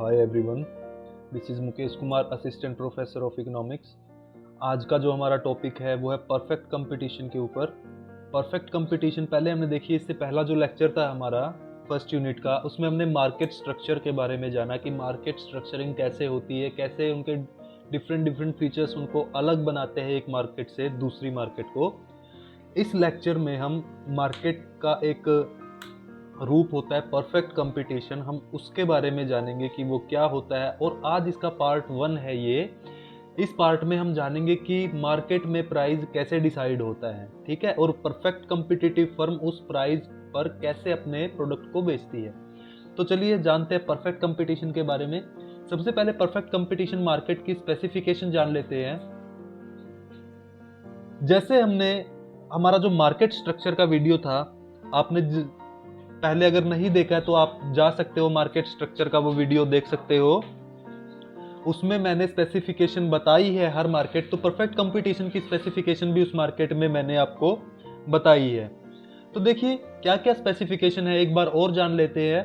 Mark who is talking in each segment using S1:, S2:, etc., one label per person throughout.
S1: Hi everyone, this is Mukesh Kumar, assistant professor of economics. आज का जो हमारा टॉपिक है वो है परफेक्ट कंपटीशन के ऊपर। परफेक्ट कंपटीशन पहले हमने देखी, इससे पहला जो लेक्चर था हमारा फर्स्ट यूनिट का, उसमें हमने मार्केट स्ट्रक्चर के बारे में जाना कि मार्केट स्ट्रक्चरिंग कैसे होती है, कैसे उनके डिफरेंट फीचर्स उनको अलग बनाते हैं एक मार्केट से दूसरी मार्केट को। इस लेक्चर में हम मार्केट का एक रूप होता है परफेक्ट कंपटीशन, हम उसके बारे में जानेंगे कि वो क्या होता है। और आज इसका पार्ट 1 है ये। इस पार्ट में हम जानेंगे कि मार्केट में प्राइस कैसे डिसाइड होता है, ठीक है, और परफेक्ट कंपटीटिव फर्म उस प्राइस पर कैसे अपने प्रोडक्ट को बेचती है। तो चलिए जानते हैं परफेक्ट कंपटीशन के बारे में। सबसे पहले परफेक्ट कंपटीशन मार्केट की स्पेसिफिकेशन जान लेते हैं। जैसे हमने हमारा जो मार्केट स्ट्रक्चर का वीडियो था, आपने पहले अगर नहीं देखा है तो आप जा सकते हो, मार्केट स्ट्रक्चर का वो वीडियो देख सकते हो। उसमें मैंने स्पेसिफिकेशन बताई है हर मार्केट, तो परफेक्ट कंपटीशन की स्पेसिफिकेशन भी उस मार्केट में मैंने आपको बताई है। तो देखिए क्या क्या स्पेसिफिकेशन है, एक बार और जान लेते हैं।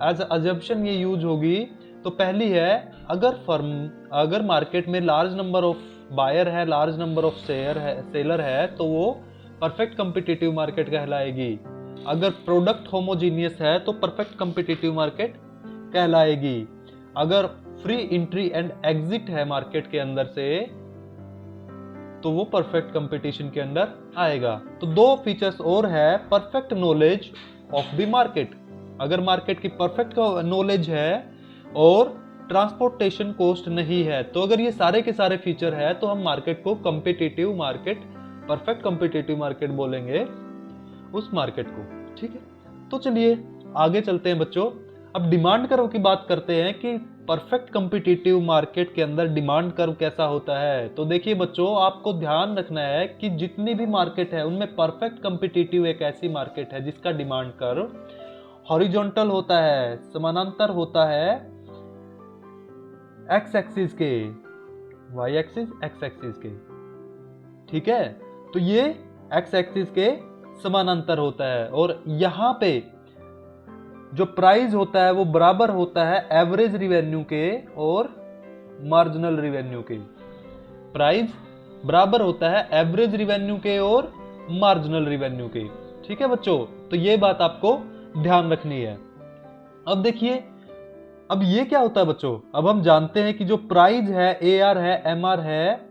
S1: एज अजम्पशन ये यूज होगी। तो पहली है, अगर मार्केट में लार्ज नंबर ऑफ बायर है, लार्ज नंबर ऑफ सेलर है, तो वो परफेक्ट कंपिटिटिव मार्केट कहलाएगी। अगर प्रोडक्ट होमोजीनियस है तो परफेक्ट कंपिटिटिव मार्केट कहलाएगी। अगर फ्री एंट्री एंड एग्जिट है मार्केट के अंदर से, तो वो परफेक्ट कंपटीशन के अंदर आएगा। तो दो फीचर्स और है, perfect knowledge of the market. अगर मार्केट की परफेक्ट नॉलेज है और ट्रांसपोर्टेशन कॉस्ट नहीं है, तो अगर ये सारे के सारे फीचर है तो हम मार्केट को competitive market, perfect competitive market बोलेंगे उस मार्केट को, ठीक है। तो चलिए आगे चलते हैं बच्चों। अब डिमांड कर्व की बात करते हैं कि परफेक्ट कंपिटिटिव मार्केट के अंदर डिमांड कर्व कैसा होता है। तो देखिए बच्चों, आपको ध्यान रखना है कि जितनी भी मार्केट है उनमें परफेक्ट कंपिटिटिव एक ऐसी मार्केट है जिसका डिमांड कर्व हॉरिजॉन्टल होता है, समानांतर होता है एक्स एक्सिस के, वाई एक्सिस एक्स एक्सिस के, ठीक है। तो ये एक्स एक्सिस के समानांतर होता है और यहां पे जो प्राइस होता है वो बराबर होता है एवरेज रिवेन्यू के और मार्जिनल रिवेन्यू के। प्राइस बराबर होता है एवरेज रिवेन्यू के और मार्जिनल रिवेन्यू के, ठीक है बच्चों। तो ये बात आपको ध्यान रखनी है। अब देखिए, अब ये क्या होता है बच्चों, अब हम जानते हैं कि जो प्राइस है, AR है, MR है,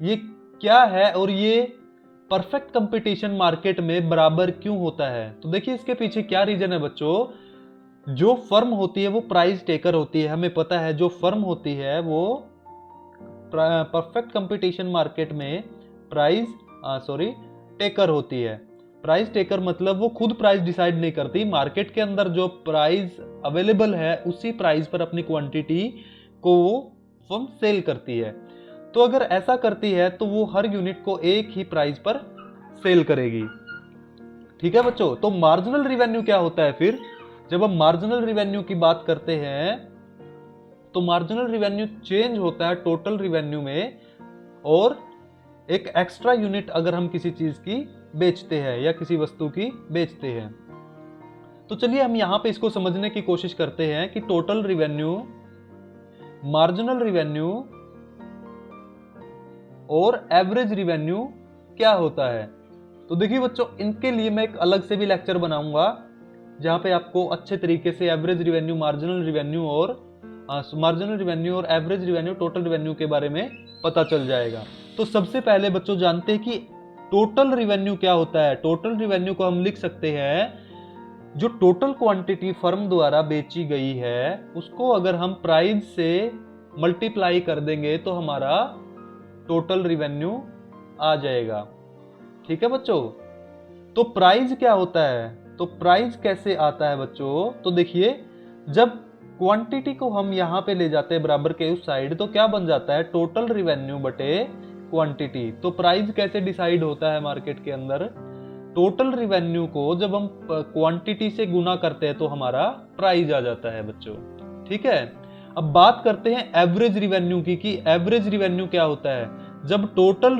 S1: ये क्या है और ये परफेक्ट कंपटीशन मार्केट में बराबर क्यों होता है। तो देखिए इसके पीछे क्या रीजन है बच्चों। जो फर्म होती है वो प्राइस टेकर होती है, हमें पता है जो फर्म होती है वो परफेक्ट कंपटीशन मार्केट में टेकर होती है। प्राइस टेकर मतलब वो खुद प्राइस डिसाइड नहीं करती, मार्केट के अंदर जो प्राइस अवेलेबल है उसी प्राइस पर अपनी क्वांटिटी को वो फर्म सेल करती है। तो अगर ऐसा करती है तो वो हर यूनिट को एक ही प्राइस पर सेल करेगी, ठीक है बच्चों। तो मार्जिनल रिवेन्यू क्या होता है फिर। जब हम मार्जिनल रिवेन्यू की बात करते हैं तो मार्जिनल रिवेन्यू चेंज होता है टोटल रिवेन्यू में, और एक एक्स्ट्रा यूनिट अगर हम किसी चीज की बेचते हैं या किसी वस्तु की बेचते हैं। तो चलिए हम यहां पे इसको समझने की कोशिश करते हैं कि टोटल रिवेन्यू, मार्जिनल रिवेन्यू और एवरेज रिवेन्यू क्या होता है। तो देखिए बच्चों, इनके लिए मैं एक अलग से भी लेक्चर बनाऊंगा जहां पे आपको अच्छे तरीके से एवरेज रिवेन्यू, मार्जिनल रिवेन्यू और एवरेज रिवेन्यू, टोटल रिवेन्यू के बारे में पता चल जाएगा। तो सबसे पहले बच्चों जानते हैं कि टोटल रिवेन्यू क्या होता है। टोटल रिवेन्यू को हम लिख सकते हैं, जो टोटल क्वांटिटी फर्म द्वारा बेची गई है उसको अगर हम प्राइस से मल्टीप्लाई कर देंगे तो हमारा टोटल रिवेन्यू आ जाएगा, ठीक है बच्चों। तो प्राइस क्या होता है, तो प्राइस कैसे आता है बच्चों। तो देखिए, जब क्वांटिटी को हम यहां पे ले जाते हैं बराबर के उस साइड, तो क्या बन जाता है, टोटल रिवेन्यू बटे क्वांटिटी। तो प्राइस कैसे डिसाइड होता है मार्केट के अंदर, टोटल रिवेन्यू को जब हम क्वांटिटी से गुना करते हैं तो हमारा प्राइस आ जाता है बच्चों, ठीक है। अब बात करते हैं एवरेज रिवेन्यू की, कि एवरेज रिवेन्यू क्या होता है। जब टोटल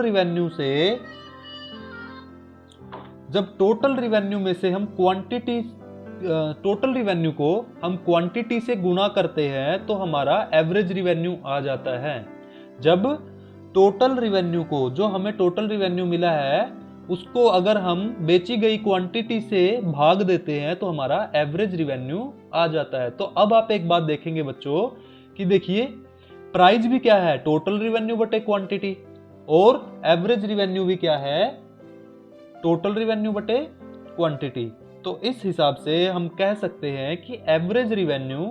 S1: रिवेन्यू में से हम क्वांटिटी टोटल रिवेन्यू को हम क्वांटिटी से गुणा करते हैं तो हमारा एवरेज रिवेन्यू आ जाता है। जब टोटल रिवेन्यू को, जो हमें टोटल रिवेन्यू मिला है, उसको अगर हम बेची गई क्वांटिटी से भाग देते हैं तो हमारा एवरेज रिवेन्यू आ जाता है। तो अब आप एक बात देखेंगे बच्चों कि देखिए प्राइस भी क्या है, टोटल रिवेन्यू बटे क्वांटिटी, और एवरेज रिवेन्यू भी क्या है, टोटल रिवेन्यू बटे क्वांटिटी। तो इस हिसाब से हम कह सकते हैं कि एवरेज रिवेन्यू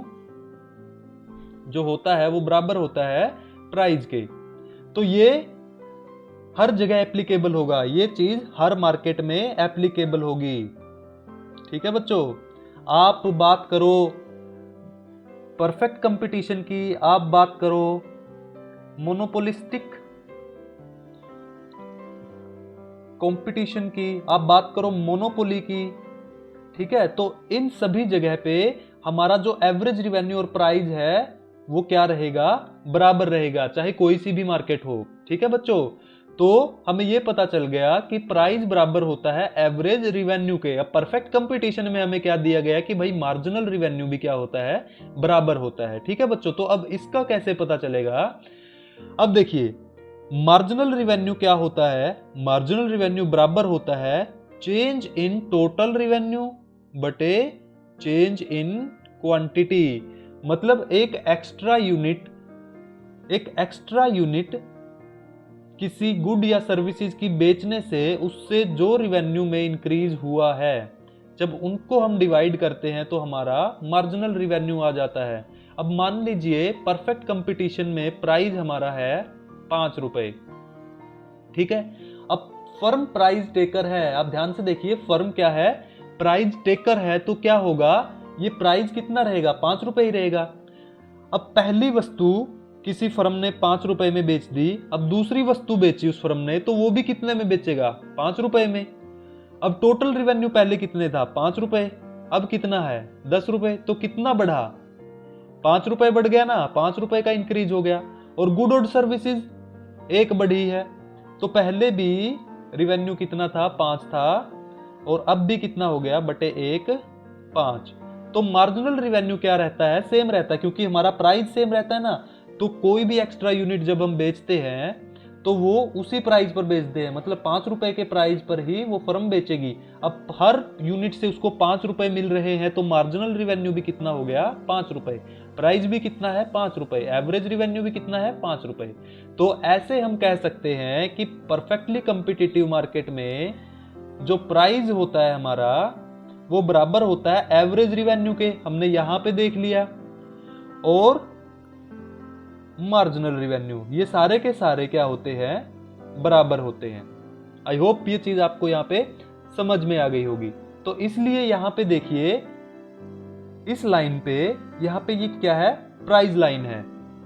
S1: जो होता है वो बराबर होता है प्राइस के। तो ये हर जगह एप्लीकेबल होगा, ये चीज हर मार्केट में एप्लीकेबल होगी। ठीक है बच्चों, आप बात करो परफेक्ट कंपटीशन की, आप बात करो मोनोपोलिस्टिक कंपटीशन की, आप बात करो मोनोपोली की। ठीक है, तो इन सभी जगह पे हमारा जो एवरेज रिवेन्यू और प्राइस है वो क्या रहेगा, बराबर रहेगा, चाहे कोई सी भी मार्केट हो। ठीक है बच्चों, तो हमें ये पता चल गया कि प्राइस बराबर होता है एवरेज रिवेन्यू के। अब परफेक्ट कंपटीशन में हमें क्या दिया गया कि भाई मार्जिनल रिवेन्यू भी क्या होता है, बराबर होता है। ठीक है बच्चों, तो अब इसका कैसे पता चलेगा। अब देखिए मार्जिनल रिवेन्यू क्या होता है, मार्जिनल रिवेन्यू बराबर होता है चेंज इन टोटल रिवेन्यू बटे चेंज इन क्वांटिटी। मतलब एक एक्स्ट्रा यूनिट किसी गुड या सर्विसेज की बेचने से उससे जो रिवेन्यू में इंक्रीज हुआ है, जब उनको हम डिवाइड करते हैं तो हमारा मार्जिनल रिवेन्यू आ जाता है। अब मान लीजिए परफेक्ट कंपटीशन में प्राइस हमारा है 5 रुपए। ठीक है, अब फर्म प्राइस टेकर है। आप ध्यान से देखिए, फर्म क्या है, प्राइस टेकर है। तो क्या होगा, ये प्राइस कितना रहेगा, 5 रुपए ही रहेगा। अब पहली वस्तु किसी फर्म ने 5 रुपए में बेच दी, अब दूसरी वस्तु बेची उस फर्म ने, तो वो भी कितने में बेचेगा, 5 रुपए में। अब टोटल रिवेन्यू पहले कितने था, 5 रुपए, अब कितना है 10 रुपए। तो कितना बढ़ा, 5 रुपए बढ़ गया ना, 5 रुपए का इंक्रीज हो गया। और गुड और सर्विसेज एक बढ़ी है, तो पहले भी रिवेन्यू कितना था, 5 था, और अब भी कितना हो गया, बटे 1 5। तो मार्जिनल रिवेन्यू क्या रहता है, सेम रहता है, क्योंकि हमारा प्राइस सेम रहता है ना। तो कोई भी एक्स्ट्रा यूनिट जब हम बेचते हैं तो वो उसी प्राइस पर बेचते हैं, मतलब 5 रुपए के प्राइस पर ही वो फर्म बेचेगी। अब हर यूनिट से उसको 5 रुपए मिल रहे हैं, तो मार्जिनल रिवेन्यू भी कितना हो गया, 5 रुपए। प्राइस भी कितना है, 5 रुपए। एवरेज रिवेन्यू भी कितना है, 5 रुपए। तो ऐसे हम कह सकते हैं कि परफेक्टली कॉम्पिटिटिव मार्केट में जो प्राइस होता है हमारा वो बराबर होता है एवरेज रिवेन्यू के, हमने यहां पे देख लिया, और मार्जिनल रिवेन्यू, ये सारे के सारे क्या होते हैं, बराबर होते हैं। आई होप ये चीज आपको यहां पे समझ में आ गई होगी। तो इसलिए यहां पे देखिए इस लाइन पे, यहां पे ये क्या है, प्राइस लाइन है,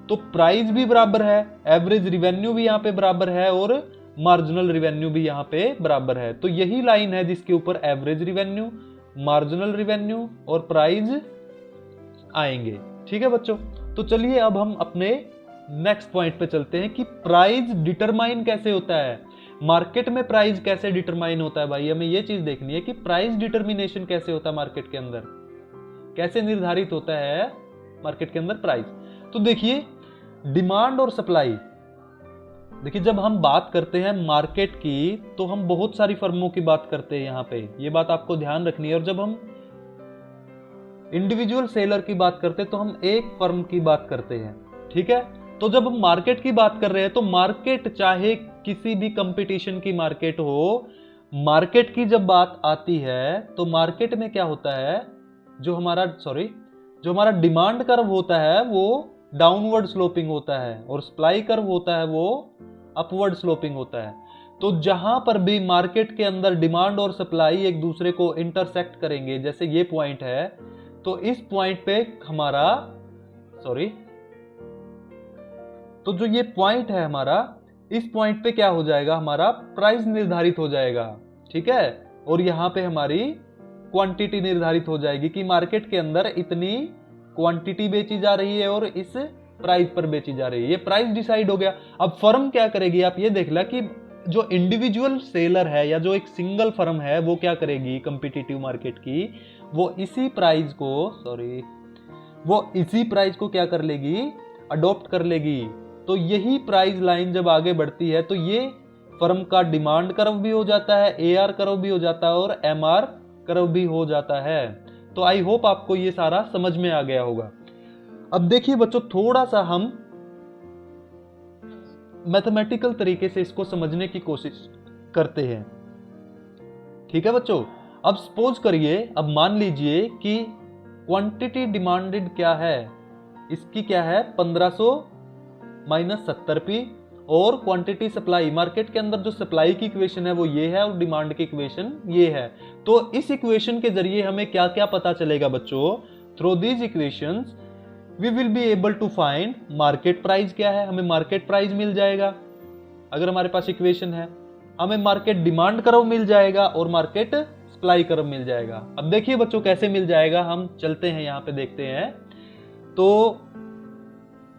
S1: तो प्राइस भी बराबर है, एवरेज रिवेन्यू भी यहां पे बराबर है, और मार्जिनल रिवेन्यू भी यहां पे बराबर है। तो यही लाइन है जिसके ऊपर एवरेज रिवेन्यू, मार्जिनल रिवेन्यू और प्राइस आएंगे। ठीक है बच्चों, तो चलिए अब हम अपने नेक्स्ट पॉइंट पे चलते हैं कि प्राइस डिटरमाइन कैसे होता है। मार्केट में प्राइस कैसे डिटरमाइन होता है, भाई हमें ये चीज देखनी है कि प्राइस डिटरमिनेशन कैसे होता है मार्केट के अंदर, कैसे निर्धारित होता है मार्केट के अंदर प्राइस। तो देखिए डिमांड और सप्लाई, देखिए जब हम बात करते हैं मार्केट की तो हम बहुत सारी फर्मों की बात करते हैं, यहां पे ये बात आपको ध्यान रखनी है। और जब हम इंडिविजुअल सेलर की बात करते हैं तो हम एक फर्म की बात करते हैं। ठीक है, तो जब हम मार्केट की बात कर रहे हैं तो मार्केट चाहे किसी भी कंपटीशन की मार्केट हो, मार्केट की जब बात आती है तो मार्केट में क्या होता है, जो हमारा डिमांड कर्व होता है वो डाउनवर्ड स्लोपिंग होता है, और सप्लाई कर्व होता है वो अपवर्ड स्लोपिंग होता है। तो जहां पर भी मार्केट के अंदर डिमांड और सप्लाई एक दूसरे को इंटरसेक्ट करेंगे, जैसे ये पॉइंट है, तो इस पॉइंट पे हमारा तो जो ये पॉइंट है हमारा, इस पॉइंट पे क्या हो जाएगा, हमारा प्राइस निर्धारित हो जाएगा। ठीक है, और यहां पे हमारी क्वांटिटी निर्धारित हो जाएगी कि मार्केट के अंदर इतनी क्वांटिटी बेची जा रही है और इस प्राइस पर बेची जा रही है, ये प्राइस डिसाइड हो गया। अब फर्म क्या करेगी, आप ये देख ला कि जो इंडिविजुअल सेलर है या जो एक सिंगल फर्म है वो क्या करेगी कंपिटिटिव मार्केट की, वो इसी प्राइस को क्या कर लेगी, अडॉप्ट कर लेगी। तो यही प्राइस लाइन जब आगे बढ़ती है तो ये फर्म का डिमांड कर्व भी हो जाता है, एआर कर्व भी हो जाता है और एमआर कर्व भी हो जाता है। तो आई होप आपको ये सारा समझ में आ गया होगा। अब देखिए बच्चों, थोड़ा सा हम मैथमेटिकल तरीके से इसको समझने की कोशिश करते हैं। ठीक है बच्चों, अब सपोज करिए, अब मान लीजिए कि क्वांटिटी डिमांडेड क्या है, इसकी क्या है 1500 माइनस 70p, और क्वांटिटी सप्लाई, मार्केट के अंदर जो सप्लाई की इक्वेशन है वो ये है और डिमांड की इक्वेशन ये है। तो इस इक्वेशन के जरिए हमें क्या क्या पता चलेगा बच्चों, through these equations we will be able to find market price क्या है, हमें मार्केट प्राइस मिल जाएगा अगर हमारे पास इक्वेशन है, हमें मार्केट डिमांड कर्व मिल जाएगा और मार्केट सप्लाई कर्व मिल जाएगा। अब देखिए बच्चों कैसे मिल जाएगा, हम चलते हैं यहां पे देखते हैं। तो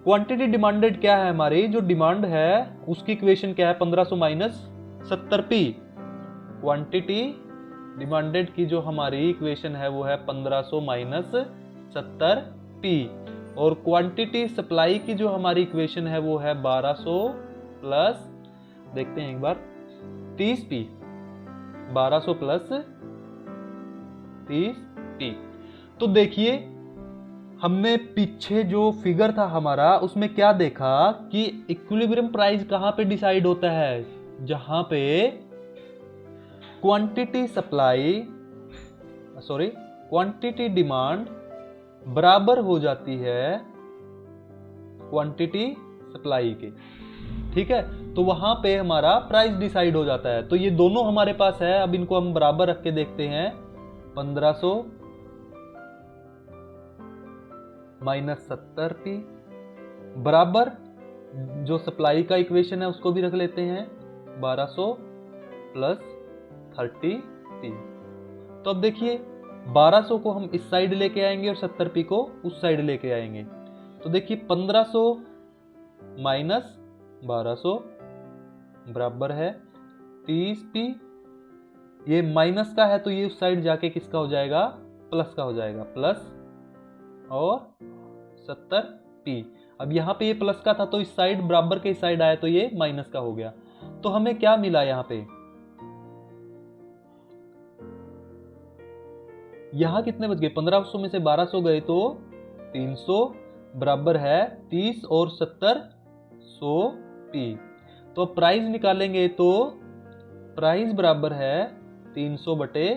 S1: क्वांटिटी डिमांडेड क्या है, हमारी जो डिमांड है उसकी इक्वेशन क्या है 1500 माइनस 70p। क्वांटिटी डिमांडेड की जो हमारी इक्वेशन है वो है 1500 माइनस 70p, और क्वांटिटी सप्लाई की जो हमारी इक्वेशन है वो है 1200 प्लस, देखते हैं एक बार, 30p, 1200 प्लस 30p। तो देखिए हमने पीछे जो फिगर था हमारा उसमें क्या देखा कि इक्विलिब्रियम प्राइस कहां पे डिसाइड होता है, जहां पे क्वांटिटी डिमांड बराबर हो जाती है क्वांटिटी सप्लाई के। ठीक है, तो वहां पे हमारा प्राइस डिसाइड हो जाता है। तो ये दोनों हमारे पास है, अब इनको हम बराबर रख के देखते हैं, 1500 माइनस 70p बराबर जो सप्लाई का इक्वेशन है उसको भी रख लेते हैं 1200 प्लस 30p। तो अब देखिए 1200 को हम इस साइड लेके आएंगे और 70p को उस साइड लेके आएंगे। तो देखिए 1500 माइनस 1200 बराबर है 30p, ये माइनस का है तो ये उस साइड जाके किसका हो जाएगा, प्लस का हो जाएगा, प्लस और 70p। अब यहां पे ये प्लस का था तो इस साइड बराबर के इस साइड आया तो ये माइनस का हो गया। तो हमें क्या मिला यहां पे, यहां कितने बच गए, 1500 में से 1200 गए तो 300 बराबर है 30 और 70 100p। तो प्राइस निकालेंगे तो प्राइस बराबर है 300 बटे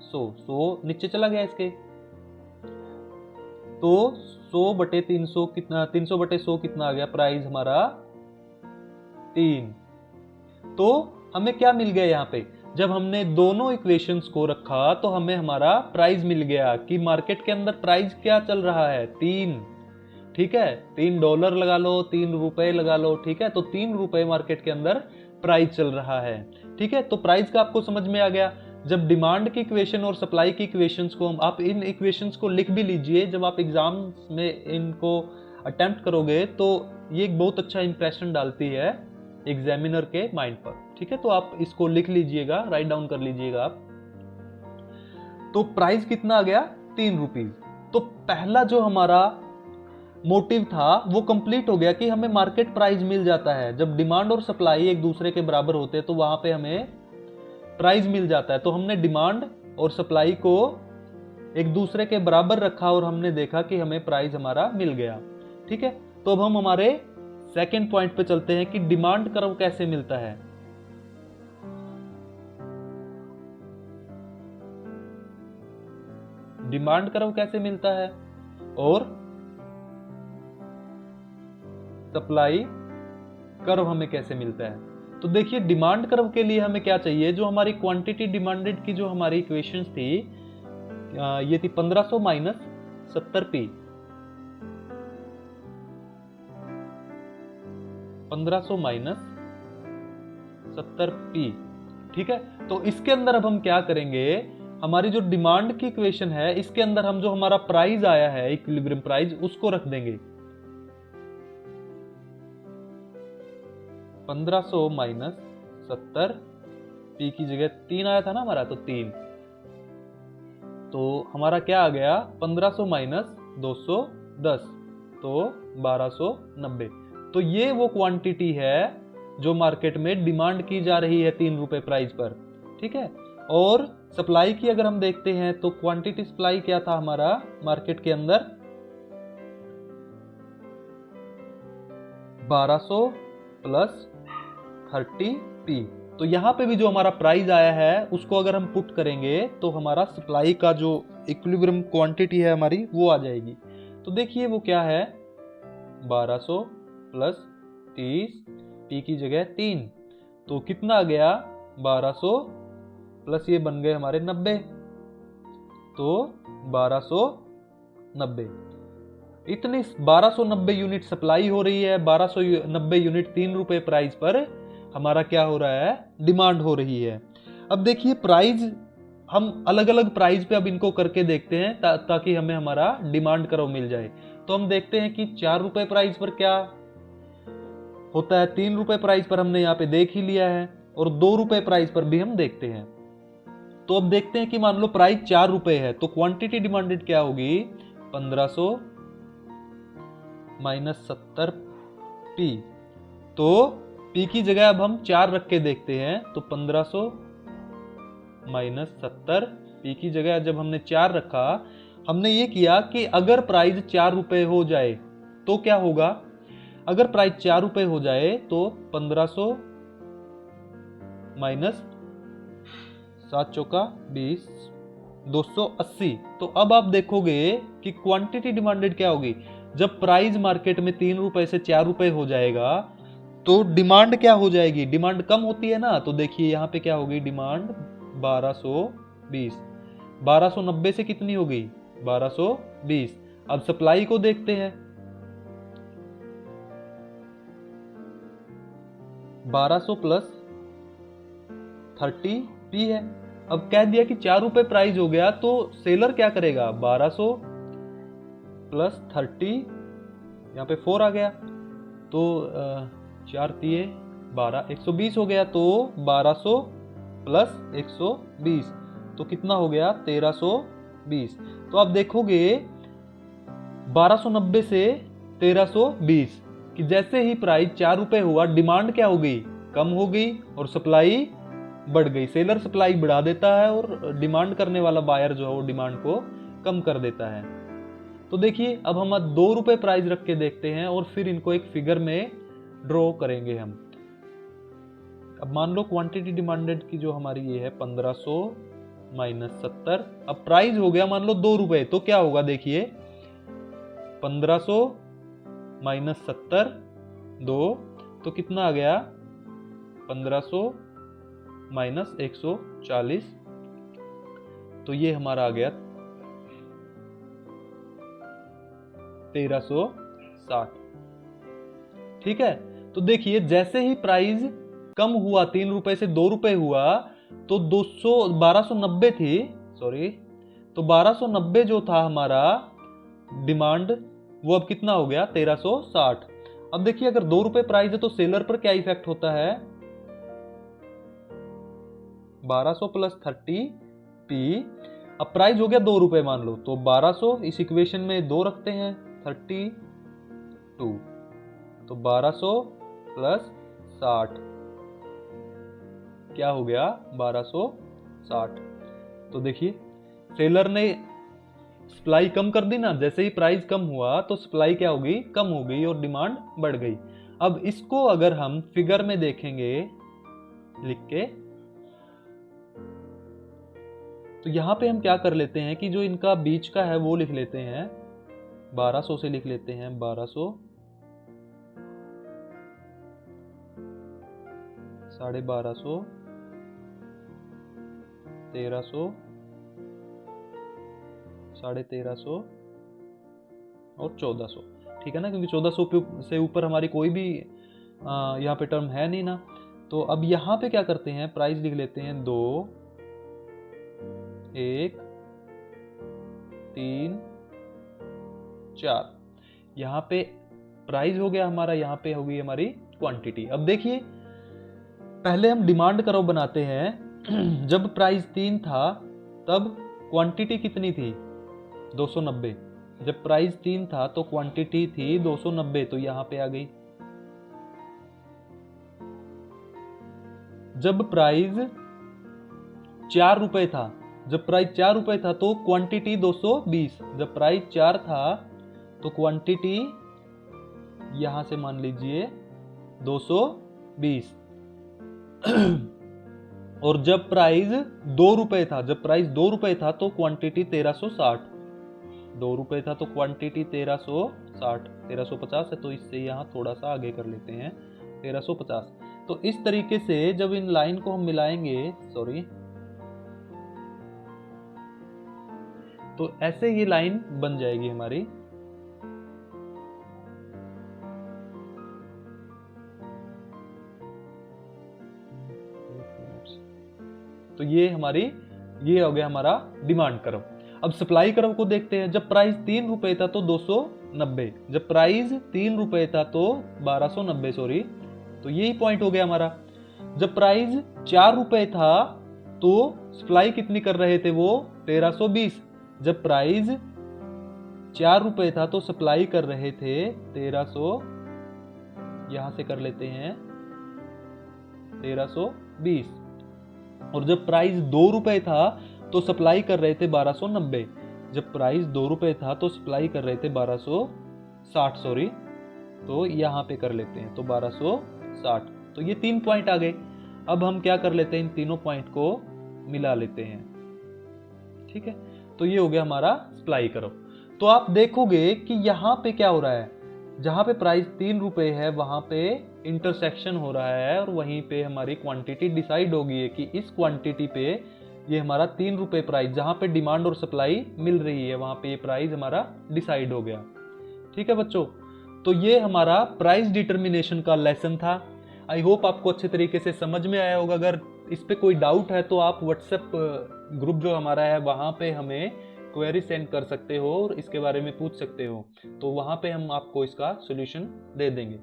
S1: 100 नीचे चला गया इसके, तो 100 बटे 300 कितना, 300 बटे 100 कितना आ गया, प्राइस हमारा 3। तो हमें क्या मिल गया यहाँ पे, जब हमने दोनों इक्वेशंस को रखा तो हमें हमारा प्राइस मिल गया कि मार्केट के अंदर प्राइस क्या चल रहा है, 3। ठीक है, $3 लगा लो, ₹3 लगा लो, ठीक है, तो ₹3 मार्केट के अंदर प्राइस चल रहा है। ठीक है, तो प्राइस का आपको समझ में आ गया। जब डिमांड की इक्वेशन और सप्लाई की इक्वेशंस को आप इन इक्वेशंस को लिख भी लीजिए, जब आप एग्जाम्स में इनको अटेम्प्ट करोगे तो ये एक बहुत अच्छा इंप्रेशन डालती है एग्जामिनर के माइंड पर। ठीक है, तो आप इसको लिख लीजिएगा, राइट डाउन कर लीजिएगा आप। तो प्राइस कितना आ गया, ₹3। तो पहला जो हमारा मोटिव था वो कंप्लीट हो गया कि हमें मार्केट प्राइस मिल जाता है। जब डिमांड और सप्लाई एक दूसरे के बराबर होते हैं तो वहां पे हमें प्राइस मिल जाता है। तो हमने डिमांड और सप्लाई को एक दूसरे के बराबर रखा और हमने देखा कि हमें प्राइस हमारा मिल गया। ठीक है, तो अब हम हमारे सेकंड पॉइंट पे चलते हैं कि डिमांड कर्व कैसे मिलता है। डिमांड कर्व कैसे मिलता है और सप्लाई कर्व हमें कैसे मिलता है। तो देखिए डिमांड कर्व के लिए हमें क्या चाहिए, जो हमारी क्वांटिटी डिमांडेड की जो हमारी इक्वेशंस थी ये थी 1500 माइनस 70p, 1500 माइनस 70p। ठीक है, तो इसके अंदर अब हम क्या करेंगे, हमारी जो डिमांड की इक्वेशन है इसके अंदर हम जो हमारा प्राइस आया है इक्विलिब्रियम प्राइस उसको रख देंगे 1500 माइनस 70, पी की जगह 3 आया था ना हमारा, तो 3, तो हमारा क्या आ गया 1500 माइनस 210, तो 1290। तो ये वो क्वांटिटी है जो मार्केट में डिमांड की जा रही है 3 रुपए प्राइस पर, ठीक है। और सप्लाई की अगर हम देखते हैं तो क्वांटिटी सप्लाई क्या था हमारा मार्केट के अंदर, 1200 प्लस 30 पी। तो यहां पे भी जो हमारा प्राइस आया है उसको अगर हम पुट करेंगे तो हमारा सप्लाई का जो इक्विलिब्रियम क्वांटिटी है हमारी वो आ जाएगी। तो देखिए वो क्या है, 1200 प्लस 30, पी की जगह 3, तो कितना आ गया 1200 प्लस ये बन गए हमारे 90, तो 1290। इतनी 1290 यूनिट सप्लाई हो रही है, 1290 यूनिट 3 रुपए प्राइस पर हमारा क्या हो रहा है, डिमांड हो रही है। अब देखिए प्राइस हम अलग अलग प्राइस पे अब इनको करके देखते हैं ताकि हमें हमारा डिमांड कर्व मिल जाए। तो हम देखते हैं कि 4 रुपए प्राइस पर क्या होता है, 3 रुपए प्राइस पर हमने यहाँ पे देख ही लिया है, और 2 रुपए प्राइस पर भी हम देखते हैं। तो अब देखते हैं कि मान लो प्राइस 4 रुपए है तो क्वांटिटी डिमांडेड क्या होगी, 1500 माइनस 70 पी। तो पी की जगह अब हम 4 रख के देखते हैं, तो 1500 माइनस 70, पी की जगह जब हमने 4 रखा, हमने ये किया कि अगर प्राइस 4 रुपए हो जाए तो क्या होगा, अगर प्राइस 4 रुपए हो जाए तो 1500 माइनस 7 चौका 20, 280। तो अब आप देखोगे कि क्वांटिटी डिमांडेड क्या होगी, जब प्राइस मार्केट में 3 रुपए से 4 रुपए हो जाएगा तो डिमांड क्या हो जाएगी, डिमांड कम होती है ना। तो देखिए यहां पे क्या होगी डिमांड 1220, 1290 से कितनी हो गई 1220। अब सप्लाई को देखते हैं, 1200 प्लस 30 पी है। अब कह दिया कि 4 रुपए प्राइस हो गया तो सेलर क्या करेगा, 1200 प्लस 30, यहाँ पे 4 आ गया, तो 4 तिये 12, 120 हो गया, तो 1200 प्लस 120 तो कितना हो गया 1320। तो आप देखोगे 1290 से 1320 कि जैसे ही प्राइस 4 रुपए हुआ डिमांड क्या हो गई, कम हो गई, और सप्लाई बढ़ गई। सेलर सप्लाई बढ़ा देता है और डिमांड करने वाला बायर जो है वो डिमांड को कम कर देता है। तो देखिए अब हम 2 रुपए प्राइस रख के देखते हैं और फिर इनको एक फिगर में ड्रॉ करेंगे हम। अब मान लो क्वांटिटी डिमांडेड की जो हमारी ये है 1500 माइनस 70, अब प्राइस हो गया मान लो 2 रुपए, तो क्या होगा देखिए 1500 माइनस 70 2, तो कितना आ गया 1500 माइनस 140, तो ये हमारा आ गया 1360, ठीक है। तो देखिए जैसे ही प्राइस कम हुआ 3 रुपए से 2 रुपए हुआ तो 1290 थी, सॉरी, तो 1290 जो था हमारा डिमांड वो अब कितना हो गया 1360। अब देखिए अगर 2 रुपए प्राइस है तो सेलर पर क्या इफेक्ट होता है, 1200 प्लस 30 पी, अब प्राइस हो गया 2 रुपए मान लो, तो 1200 इस इक्वेशन में 2 रखते हैं 32, तो 1200 प्लस 60 क्या हो गया 1260। तो देखिए सेलर ने सप्लाई कम कर दी ना, जैसे ही प्राइस कम हुआ तो सप्लाई क्या होगी, कम हो गई और डिमांड बढ़ गई। अब इसको अगर हम फिगर में देखेंगे लिख के, तो यहां पे हम क्या कर लेते हैं कि जो इनका बीच का है वो लिख लेते हैं, 1200 से लिख लेते हैं 1200, 1250, 1300, 1350 और 1400, ठीक है ना, क्योंकि 1400 से ऊपर हमारी कोई भी यहाँ पे टर्म है नहीं ना। तो अब यहाँ पे क्या करते हैं, प्राइस लिख लेते हैं 2, 1, 3, 4, यहाँ पे प्राइस हो गया हमारा, यहाँ पे हो गई हमारी क्वांटिटी। अब देखिए पहले हम डिमांड कर्व बनाते हैं। जब प्राइस 3 था तब क्वांटिटी कितनी थी? 290। जब प्राइस 3 था तो क्वांटिटी थी 290, तो यहां पे आ गई। जब प्राइस 4 रुपए था, जब प्राइस 4 रुपए था तो क्वांटिटी 220। जब प्राइस 4 था तो क्वांटिटी यहां से मान लीजिए 220। और जब प्राइस 2 रुपए था, जब प्राइस 2 रुपए था तो क्वांटिटी 1360। 2 रुपए था तो क्वांटिटी 1360। 1350 है तो इससे यहां थोड़ा सा आगे कर लेते हैं, 1350। तो इस तरीके से जब इन लाइन को हम मिलाएंगे, सॉरी, तो ऐसे ये लाइन बन जाएगी हमारी। तो ये हो गया हमारा डिमांड कर्व। अब सप्लाई कर्व को देखते हैं। जब प्राइस 3 रुपए था तो 290। जब प्राइस 3 रुपए था तो 1290, सॉरी, तो यही पॉइंट हो गया हमारा। जब प्राइस 4 रुपए था तो सप्लाई कितनी कर रहे थे वो? 1320। जब प्राइस 4 रुपए था तो सप्लाई कर रहे थे 1300, यहां से कर लेते हैं 1320। और जब प्राइस 2 रुपए था तो सप्लाई कर रहे थे 1290। जब प्राइस 2 रुपए था तो सप्लाई कर रहे थे 1260, सॉरी, तो यहां पे कर लेते हैं तो 1260। तो ये 3 पॉइंट आ गए। अब हम क्या कर लेते हैं, इन तीनों पॉइंट को मिला लेते हैं। ठीक है, तो ये हो गया हमारा सप्लाई कर्व। तो आप देखोगे कि यहां पे क्या हो रहा है, जहां पे प्राइस 3 रुपए है वहां पे इंटरसेक्शन हो रहा है और वहीं पे हमारी क्वांटिटी डिसाइड होगी है कि इस क्वांटिटी पे ये हमारा 3 रुपए प्राइस, जहां पे डिमांड और सप्लाई मिल रही है वहां पे ये प्राइस हमारा डिसाइड हो गया। ठीक है बच्चों, तो ये हमारा प्राइस डिटर्मिनेशन का लेसन था। आई होप आपको अच्छे तरीके से समझ में आया होगा। अगर इस पे कोई डाउट है तो आप व्हाट्सएप ग्रुप जो हमारा है वहां पे हमें क्वेरी सेंड कर सकते हो और इसके बारे में पूछ सकते हो, तो वहां पे हम आपको इसका सोल्यूशन दे देंगे।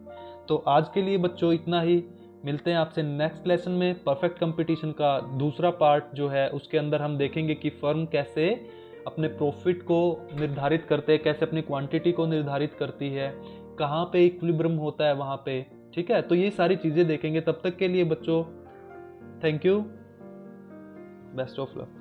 S1: तो आज के लिए बच्चों इतना ही। मिलते हैं आपसे नेक्स्ट लेसन में। परफेक्ट कंपटीशन का दूसरा पार्ट जो है उसके अंदर हम देखेंगे कि फर्म कैसे अपने प्रॉफिट को निर्धारित करते हैं, कैसे अपनी क्वांटिटी को निर्धारित करती है, कहाँ पे इक्विलिब्रियम होता है वहाँ पे। ठीक है, तो ये सारी चीज़ें देखेंगे। तब तक के लिए बच्चों thank you, best of luck.